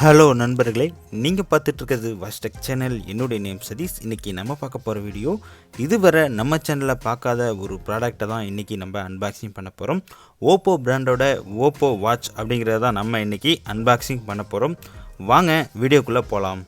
Hello நண்பர்களே, நீங்கள் பார்த்துட்டு இருக்கிறது வாஸ்டெக் சேனல். என்னுடைய நேம் சதீஷ். இன்றைக்கி நம்ம பார்க்க போகிற வீடியோ, இதுவரை நம்ம சேனலில் பார்க்காத ஒரு ப்ராடக்டை தான் இன்றைக்கி நம்ம அன்பாக்சிங் பண்ண போகிறோம். ஓப்போ பிராண்டோட ஓப்போ வாட்ச் அப்படிங்கிறத தான் நம்ம இன்றைக்கி அன்பாக்சிங் பண்ண போகிறோம். வாங்க வீடியோக்குள்ளே போகலாம்.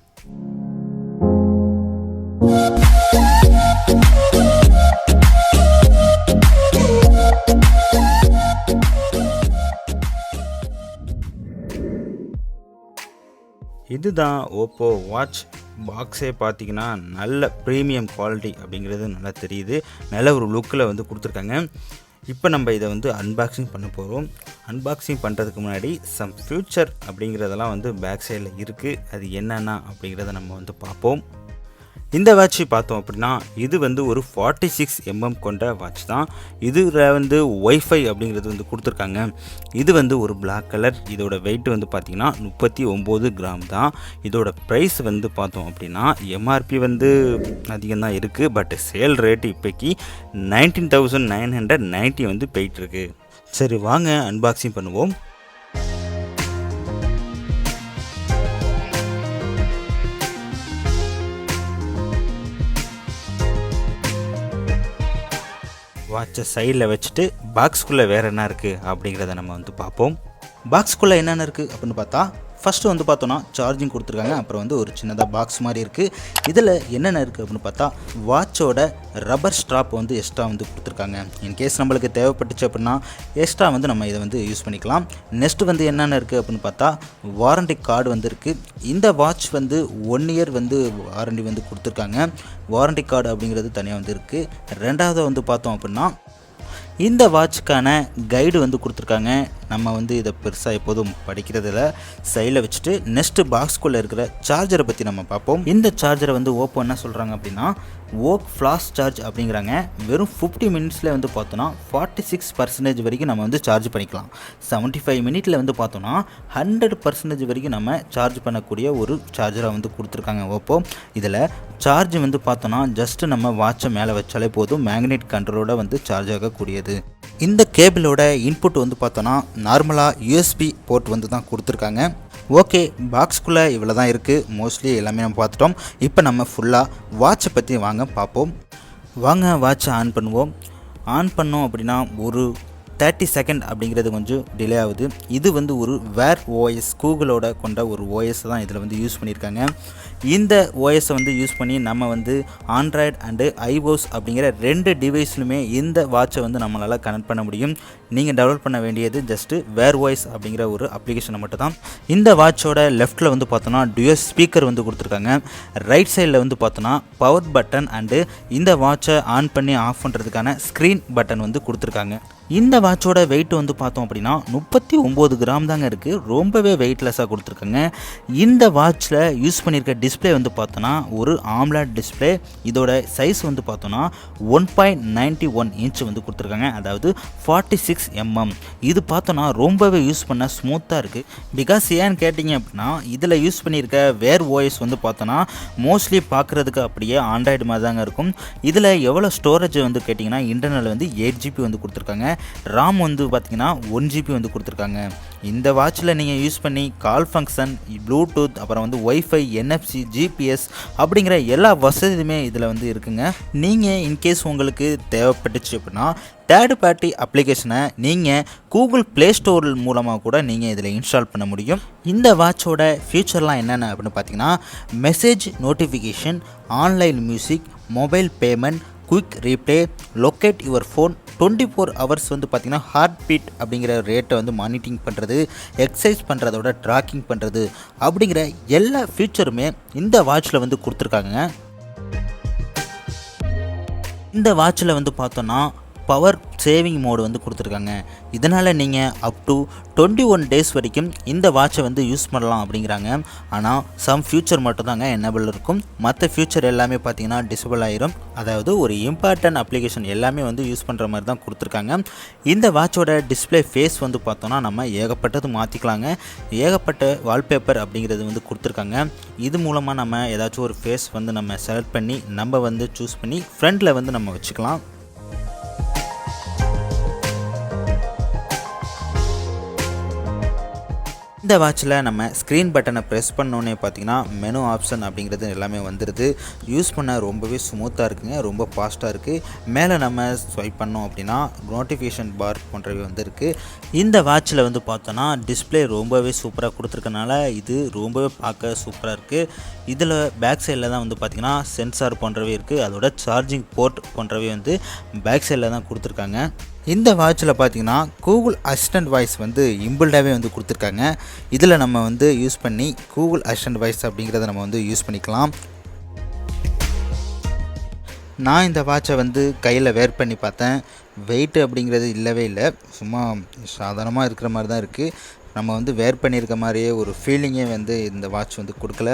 இதுதான் ஓப்போ வாட்ச் பாக்ஸே பார்த்தீங்கன்னா நல்ல ப்ரீமியம் குவாலிட்டி அப்படிங்கிறது நல்லா தெரியுது. நல்ல ஒரு லுக்கில் கொடுத்துருக்காங்க. இப்போ நம்ம இதை அன்பாக்சிங் பண்ண போகிறோம். அன்பாக்சிங் பண்ணுறதுக்கு முன்னாடி சம் ஃபியூச்சர் அப்படிங்கிறதெல்லாம் பேக் சைடில் இருக்குது. அது என்னென்னா அப்படிங்கிறத நம்ம பார்ப்போம். இந்த வாட்ச் பார்த்தோம் அப்படின்னா இது ஒரு 46 mm கொண்ட வாட்ச் தான். இதில் ஒய்ஃபை அப்படிங்கிறது கொடுத்துருக்காங்க. இது ஒரு பிளாக் கலர். இதோட வெயிட் பார்த்தீங்கன்னா 39 கிராம் தான். இதோட ப்ரைஸ் பார்த்தோம் அப்படின்னா எம்ஆர்பி அதிகம் தான் இருக்குது. பட் சேல் ரேட்டு இப்போக்கி 19,990 போயிட்டுருக்கு. சரி, வாங்க அன்பாக்சிங் பண்ணுவோம். வாட்சை சைடில் வச்சுட்டு பாக்ஸ்குள்ளே வேறு என்ன இருக்குது அப்படிங்கிறத நம்ம பார்ப்போம். பாக்ஸ்குள்ளே என்னென்ன இருக்குது அப்படின்னு பார்த்தா, ஃபஸ்ட்டு பார்த்தோன்னா சார்ஜிங் கொடுத்துருக்காங்க. அப்புறம் ஒரு சின்னதாக பாக்ஸ் மாதிரி இருக்குது. இதில் என்னென்ன இருக்குது அப்படின்னு பார்த்தா, வாட்சோட ரப்பர் ஸ்ட்ராப் எக்ஸ்ட்ரா கொடுத்துருக்காங்க. இன்கேஸ் நம்மளுக்கு தேவைப்பட்டுச்சு அப்படின்னா எக்ஸ்ட்ரா நம்ம இதை யூஸ் பண்ணிக்கலாம். நெக்ஸ்ட் என்னென்ன இருக்குது அப்படின்னு பார்த்தா, வாரண்டி கார்டு இருக்குது. இந்த வாட்ச் 1 இயர் வாரண்டி கொடுத்துருக்காங்க. வாரண்டி கார்டு அப்படிங்கிறது தனியாக இருக்குது. ரெண்டாவது பார்த்தோம் அப்படின்னா இந்த வாட்சுக்கான கைடு கொடுத்துருக்காங்க. நம்ம இதை பெருசாக எப்போதும் படிக்கிறதில்ல. சைடில் வச்சுட்டு நெக்ஸ்ட்டு பாக்ஸ்குள்ளே இருக்கிற சார்ஜரை பற்றி நம்ம பார்ப்போம். இந்த சார்ஜரை ஓப்போ என்ன சொல்கிறாங்க அப்படின்னா VOOC Flash Charge அப்படிங்கிறாங்க. வெறும் 50 மினிட்ஸில் பார்த்தோன்னா 46% வரைக்கும் நம்ம சார்ஜ் பண்ணிக்கலாம். 75 மினிட்டில் பார்த்தோன்னா 100% வரைக்கும் நம்ம சார்ஜ் பண்ணக்கூடிய ஒரு சார்ஜரை கொடுத்துருக்காங்க ஓப்போ. இதில் சார்ஜ் பார்த்தோன்னா ஜஸ்ட்டு நம்ம வாட்சை மேலே வச்சாலே போதும். மேக்னெட் கண்ட்ரோலோட சார்ஜ் ஆகக்கூடியது. இந்த கேபிளோட இன்புட் பார்த்தோன்னா நார்மலாக யூஎஸ்பி போர்ட் தான் கொடுத்துருக்காங்க. ஓகே, பாக்ஸ்குள்ளே இவ்வளோ தான் இருக்குது. மோஸ்ட்லி எல்லாமே நம்ம பார்த்துட்டோம். இப்போ நம்ம ஃபுல்லாக வாட்சை பற்றி வாங்க பார்ப்போம். வாங்க வாட்சை ஆன் பண்ணுவோம். ஆன் பண்ணோம் அப்படின்னா ஒரு 30 செகண்ட் அப்படிங்கிறது கொஞ்சம் டிலே ஆகுது. இது ஒரு வேர் ஓஎஸ், கூகுளோட கொண்ட ஒரு ஓஎஸ் தான் இதில் யூஸ் பண்ணியிருக்காங்க. இந்த ஓஎஸை யூஸ் பண்ணி நம்ம ஆண்ட்ராய்டு அண்டு ஐஓஎஸ் அப்படிங்கிற 2 டிவைஸ்லுமே இந்த வாட்சை நம்மளால் கனெக்ட் பண்ண முடியும். நீங்கள் டெவலப் பண்ண வேண்டியது ஜஸ்ட்டு வேர் ஓஎஸ் அப்படிங்கிற ஒரு அப்ளிகேஷனை மட்டும் தான். இந்த வாட்சோட லெஃப்ட்டில் பார்த்தோன்னா டுயஸ் ஸ்பீக்கர் கொடுத்துருக்காங்க. ரைட் சைடில் பார்த்தோன்னா பவர் பட்டன் அண்டு இந்த வாட்சை ஆன் பண்ணி ஆஃப் பண்ணுறதுக்கான ஸ்க்ரீன் பட்டன் கொடுத்துருக்காங்க. இந்த வாட்சோட வெயிட் பார்த்தோம் அப்படின்னா 39 கிராம் தாங்க இருக்குது. ரொம்பவே வெயிட்லெஸ்ஸாக கொடுத்துருக்காங்க. இந்த வாட்சில் யூஸ் பண்ணியிருக்க டிஸ்பிளே பார்த்தோன்னா ஒரு AMOLED டிஸ்பிளே. இதோட சைஸ் பார்த்தோன்னா 1.91 இன்ச் கொடுத்துருக்காங்க. அதாவது 46 mm. இது பார்த்தோன்னா ரொம்பவே யூஸ் பண்ண ஸ்மூத்தாக இருக்குது. பிகாஸ் ஏன்னு கேட்டிங்க அப்படின்னா இதில் யூஸ் பண்ணியிருக்க வேர் ஓஎஸ் பார்த்தோன்னா மோஸ்ட்லி பார்க்குறதுக்கு அப்படியே ஆண்ட்ராய்டு மாதிரி தாங்க இருக்கும். இதில் எவ்வளோ ஸ்டோரேஜ் கேட்டிங்கன்னா இன்டர்னல் 8 GB கொடுத்துருக்காங்க. RAM பார்த்தீங்கன்னா 1 GB கொடுத்துருக்காங்க. இந்த வாட்சில் நீங்கள் யூஸ் பண்ணி கால் ஃபங்க்ஷன், ப்ளூடூத், அப்புறம் ஒய்ஃபை, NFC, GPS அப்படிங்கிற எல்லா வசதியுமே இதில் இருக்குங்க. நீங்கள் இன்கேஸ் உங்களுக்கு தேவைப்பட்டுச்சு அப்படின்னா தேர்ட் பார்ட்டி அப்ளிகேஷனை நீங்கள் கூகுள் ப்ளே ஸ்டோர் மூலமாக கூட நீங்கள் இதில் இன்ஸ்டால் பண்ண முடியும். இந்த வாட்சோட ஃபியூச்சர்லாம் என்னென்ன அப்படின்னு பார்த்தீங்கன்னா message notification, online music, mobile payment, quick replay, locate your phone, 24 hours பார்த்தீங்கன்னா ஹார்ட் பீட் அப்படிங்கிற ரேட்டை மானிட்டரிங் பண்ணுறது, எக்ஸசைஸ் பண்ணுறதோட ட்ராக்கிங் பண்ணுறது அப்படிங்கிற எல்லா ஃபீச்சருமே இந்த வாட்சில் கொடுத்துருக்காங்க. இந்த வாட்சில் பார்த்தோன்னா பவர் சேவிங் மோடு கொடுத்துருக்காங்க. இதனால் நீங்கள் அப் டு 21 டேஸ் வரைக்கும் இந்த வாட்சை யூஸ் பண்ணலாம் அப்படிங்கிறாங்க. ஆனால் சம் ஃபியூச்சர் மட்டும் தாங்க எனேபிள் இருக்கும். மற்ற ஃபியூச்சர் எல்லாமே பார்த்தீங்கன்னா டிசபிள் ஆயிரும். அதாவது ஒரு இம்பார்ட்டன்ட் அப்ளிகேஷன் எல்லாமே யூஸ் பண்ணுற மாதிரி தான் கொடுத்துருக்காங்க. இந்த வாட்சோட டிஸ்பிளே ஃபேஸ் பார்த்தோன்னா நம்ம ஏகப்பட்டது மாற்றிக்கலாங்க. ஏகப்பட்ட வால்பேப்பர் அப்படிங்கிறது கொடுத்துருக்காங்க. இது மூலமாக நம்ம ஏதாச்சும் ஒரு ஃபேஸ் நம்ம செலக்ட் பண்ணி நம்ம சூஸ் பண்ணி ஃப்ரண்டில் நம்ம வச்சுக்கலாம். இந்த வாட்சில் நம்ம ஸ்க்ரீன் பட்டனை ப்ரெஸ் பண்ணோன்னே பார்த்தீங்கன்னா மெனு ஆப்ஷன் அப்படிங்கிறது எல்லாமே வந்துடுது. யூஸ் பண்ண ரொம்பவே ஸ்மூத்தாக இருக்குங்க, ரொம்ப ஃபாஸ்ட்டாக இருக்குது. மேலே நம்ம ஸ்வைப் பண்ணோம் அப்படின்னா நோட்டிஃபிகேஷன் பார் போன்றவை வந்துருக்கு. இந்த வாட்சில் வந்து பார்த்தோன்னா டிஸ்பிளே ரொம்பவே சூப்பராக கொடுத்துருக்கனால இது ரொம்பவே பார்க்க சூப்பராக இருக்குது. இதில் பேக் சைடில் தான் வந்து பார்த்திங்கன்னா சென்சார் போன்றவை இருக்குது. அதோட சார்ஜிங் போர்ட் போன்றவை வந்து பேக் சைடில் தான் கொடுத்துருக்காங்க. இந்த வாட்சில் பார்த்திங்கன்னா கூகுள் அசிஸ்டன்ட் வாய்ஸ் வந்து இம்பிள்டாகவே வந்து கொடுத்துருக்காங்க. இதில் நம்ம வந்து யூஸ் பண்ணி கூகுள் அசிஸ்டன்ட் வாய்ஸ் அப்படிங்கிறத நம்ம வந்து யூஸ் பண்ணிக்கலாம். நான் இந்த வாட்சை வந்து கையில் வேர் பண்ணி பார்த்தேன். வெயிட் அப்படிங்கிறது இல்லவே இல்லை, சும்மா சாதாரணமாக இருக்கிற மாதிரி தான் இருக்குது. நம்ம வந்து வேர் பண்ணியிருக்க மாதிரியே ஒரு ஃபீலிங்கே வந்து இந்த வாட்ச் வந்து கொடுக்கல.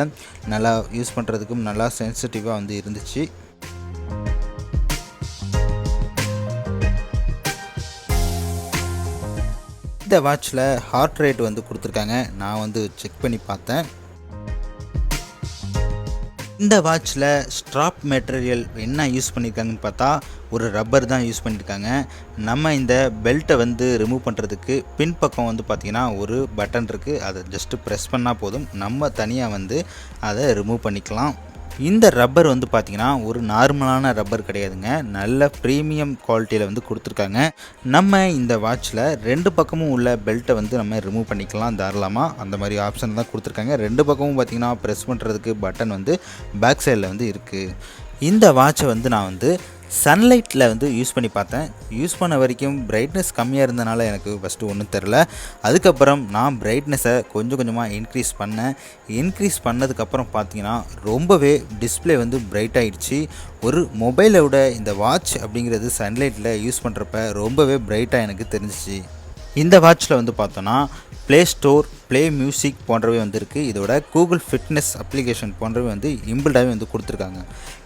நல்லா யூஸ் பண்ணுறதுக்கும் நல்லா சென்சிட்டிவாக வந்து இருந்துச்சு. இந்த வாட்சில் ஹார்ட் ரேட் வந்து கொடுத்துருக்காங்க. நான் வந்து செக் பண்ணி பார்த்தேன். இந்த வாட்சில் ஸ்ட்ராப் மெட்டீரியல் என்ன யூஸ் பண்ணியிருக்காங்கன்னு பார்த்தா ஒரு ரப்பர் தான் யூஸ் பண்ணியிருக்காங்க. நம்ம இந்த பெல்ட்டை வந்து ரிமூவ் பண்ணுறதுக்கு பின்பக்கம் வந்து பார்த்திங்கன்னா ஒரு பட்டன் இருக்குது. அதை ஜஸ்ட்டு ப்ரெஸ் பண்ணால் போதும், நம்ம தனியாக வந்து அதை ரிமூவ் பண்ணிக்கலாம். இந்த ரப்பர் வந்து பார்த்திங்கன்னா ஒரு நார்மலான ரப்பர் கிடையாதுங்க, நல்ல ப்ரீமியம் குவாலிட்டியில் வந்து கொடுத்துருக்காங்க. நம்ம இந்த வாட்சில் 2 பக்கமும் உள்ள பெல்ட்டை வந்து நம்ம ரிமூவ் பண்ணிக்கலாம் தாராளமாக. அந்த மாதிரி ஆப்ஷன் தான் கொடுத்துருக்காங்க. 2 பக்கமும் பார்த்திங்கன்னா ப்ரெஸ் பண்ணுறதுக்கு பட்டன் வந்து பேக் சைடில் வந்து இருக்குது. இந்த வாட்சை வந்து நான் வந்து சன்லைட்டில் வந்து யூஸ் பண்ணி பார்த்தேன். யூஸ் பண்ண வரைக்கும் பிரைட்னஸ் கம்மியாக இருந்தனால எனக்கு ஃபஸ்ட்டு ஒன்றும் தெரில. அதுக்கப்புறம் நான் பிரைட்னஸை கொஞ்சம் கொஞ்சமாக இன்க்ரீஸ் பண்ணேன். இன்க்ரீஸ் பண்ணதுக்கப்புறம் பார்த்தீங்கன்னா ரொம்பவே டிஸ்பிளே வந்து பிரைட் ஆகிடுச்சு. ஒரு மொபைலை விட இந்த வாட்ச் அப்படிங்கிறது சன்லைட்டில் யூஸ் பண்ணுறப்ப ரொம்பவே பிரைட்டாக எனக்கு தெரிஞ்சிச்சு. இந்த வாட்சில் வந்து பார்த்தோன்னா ப்ளே ஸ்டோர், ப்ளே மியூசிக் போன்றவை வந்துருக்கு. இதோட கூகுள் ஃபிட்னஸ் அப்ளிகேஷன் போன்றவை வந்து இம்பிள்டாகவே வந்து கொடுத்துருக்காங்க.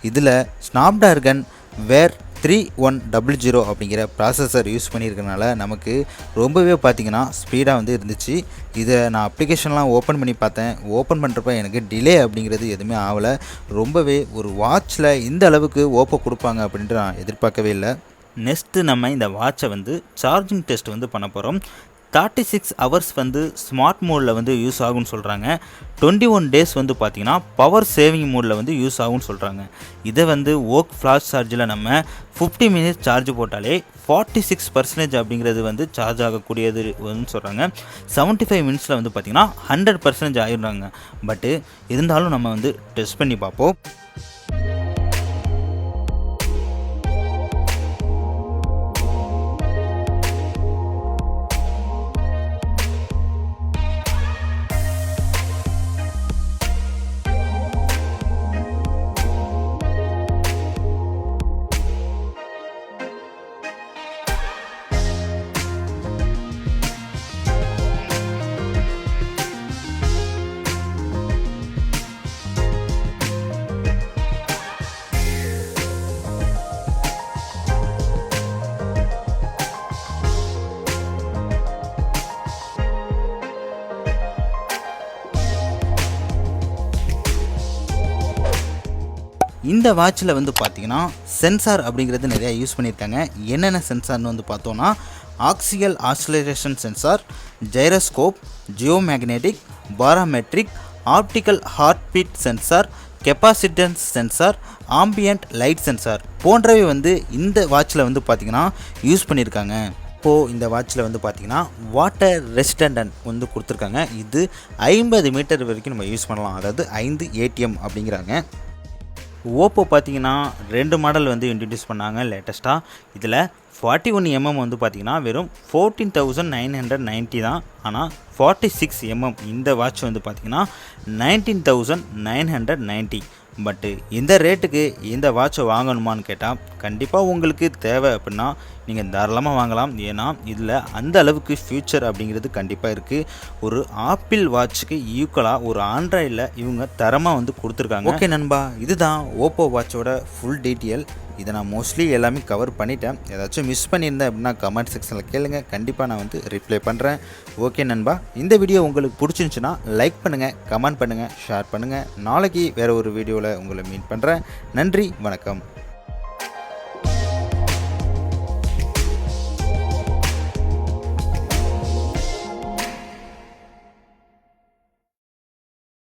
இதில் ஸ்னாப்டிராகன் வேர் 3100 அப்படிங்கிற ப்ராசஸர் யூஸ் பண்ணியிருக்கனால நமக்கு ரொம்பவே பார்த்திங்கன்னா ஸ்பீடாக வந்து இருந்துச்சு. இதை நான் அப்ளிகேஷன்லாம் ஓப்பன் பண்ணி பார்த்தேன். ஓப்பன் பண்ணுறப்ப எனக்கு டிலே அப்படிங்கிறது எதுவுமே ஆகலை. ரொம்பவே ஒரு வாட்சில் இந்த அளவுக்கு ஓப்போ கொடுப்பாங்க அப்படின்ட்டு நான் எதிர்பார்க்கவே இல்லை. நெக்ஸ்ட்டு நம்ம இந்த வாட்சை வந்து சார்ஜிங் டெஸ்ட் வந்து பண்ண போகிறோம். 36 ஹவர்ஸ் வந்து ஸ்மார்ட் மோடில் வந்து யூஸ் ஆகும்னு சொல்கிறாங்க. 21 டேஸ் வந்து பார்த்திங்கன்னா பவர் சேவிங் மோடில் வந்து யூஸ் ஆகும்னு சொல்கிறாங்க. இதை வந்து VOOC Flash Charging நம்ம 50 மினிட்ஸ் சார்ஜ் போட்டாலே 46% அப்படிங்கிறது வந்து சார்ஜ் ஆகக்கூடியது வந்து சொல்கிறாங்க. 75 மினிட்ஸில் வந்து பார்த்திங்கன்னா 100% ஆகிடுறாங்க. பட்டு இருந்தாலும் நம்ம வந்து டெஸ்ட் பண்ணி பார்ப்போம். இந்த வாட்சில் வந்து பார்த்திங்கன்னா சென்சார் அப்படிங்கிறது நிறையா யூஸ் பண்ணியிருக்காங்க. என்னென்ன சென்சார்னு வந்து பார்த்தோன்னா axial acceleration sensor, gyroscope, geomagnetic, barometric, optical heart beat sensor, capacitance sensor, ambient light sensor போன்றவை வந்து இந்த வாட்சில் வந்து பார்த்திங்கன்னா யூஸ் பண்ணியிருக்காங்க. இப்போது இந்த வாட்சில் வந்து பார்த்திங்கன்னா வாட்டர் ரெசிஸ்டன்ட் வந்து கொடுத்துருக்காங்க. இது 50 மீட்டர் வரைக்கும் நம்ம யூஸ் பண்ணலாம், அதாவது 5 ATM அப்படிங்கிறாங்க. ஓப்போ பார்த்திங்கன்னா 2 மாடல் வந்து இன்ட்ரடியூஸ் பண்ணாங்க லேட்டஸ்ட்டாக. இதில் 41mm வந்து பார்த்திங்கன்னா வெறும் 14,990 தான். ஆனால் 46mm இந்த வாட்ச் வந்து பார்த்திங்கன்னா 19,990. பட்டு இந்த ரேட்டுக்கு இந்த வாட்சை வாங்கணுமான்னு கேட்டால் கண்டிப்பாக உங்களுக்கு தேவை அப்படின்னா நீங்கள் தாராளமாக வாங்கலாம். ஏன்னா இதில் அந்த அளவுக்கு ஃபியூச்சர் அப்படிங்கிறது கண்டிப்பாக இருக்குது. ஒரு ஆப்பிள் வாட்சுக்கு ஈக்குவலாக ஒரு ஆண்ட்ராய்டில் இவங்க தரமாக வந்து கொடுத்துருக்காங்க. ஓகே நண்பா, இதுதான் ஓப்போ வாட்சோட ஃபுல் டீட்டெயில். இதை நான் மோஸ்ட்லி எல்லாமே கவர் பண்ணிட்டேன். ஏதாச்சும் மிஸ் பண்ணியிருந்தேன் அப்படின்னா கமெண்ட் செக்ஷனில் கேளுங்க, கண்டிப்பாக நான் வந்து ரிப்ளை பண்ணுறேன். ஓகே நண்பா, இந்த வீடியோ உங்களுக்கு பிடிச்சிருந்துச்சுன்னா லைக் பண்ணுங்கள், கமெண்ட் பண்ணுங்கள், ஷேர் பண்ணுங்கள். நாளைக்கு வேறு ஒரு வீடியோவில் உங்களை மீட் பண்ணுறேன். நன்றி, வணக்கம்.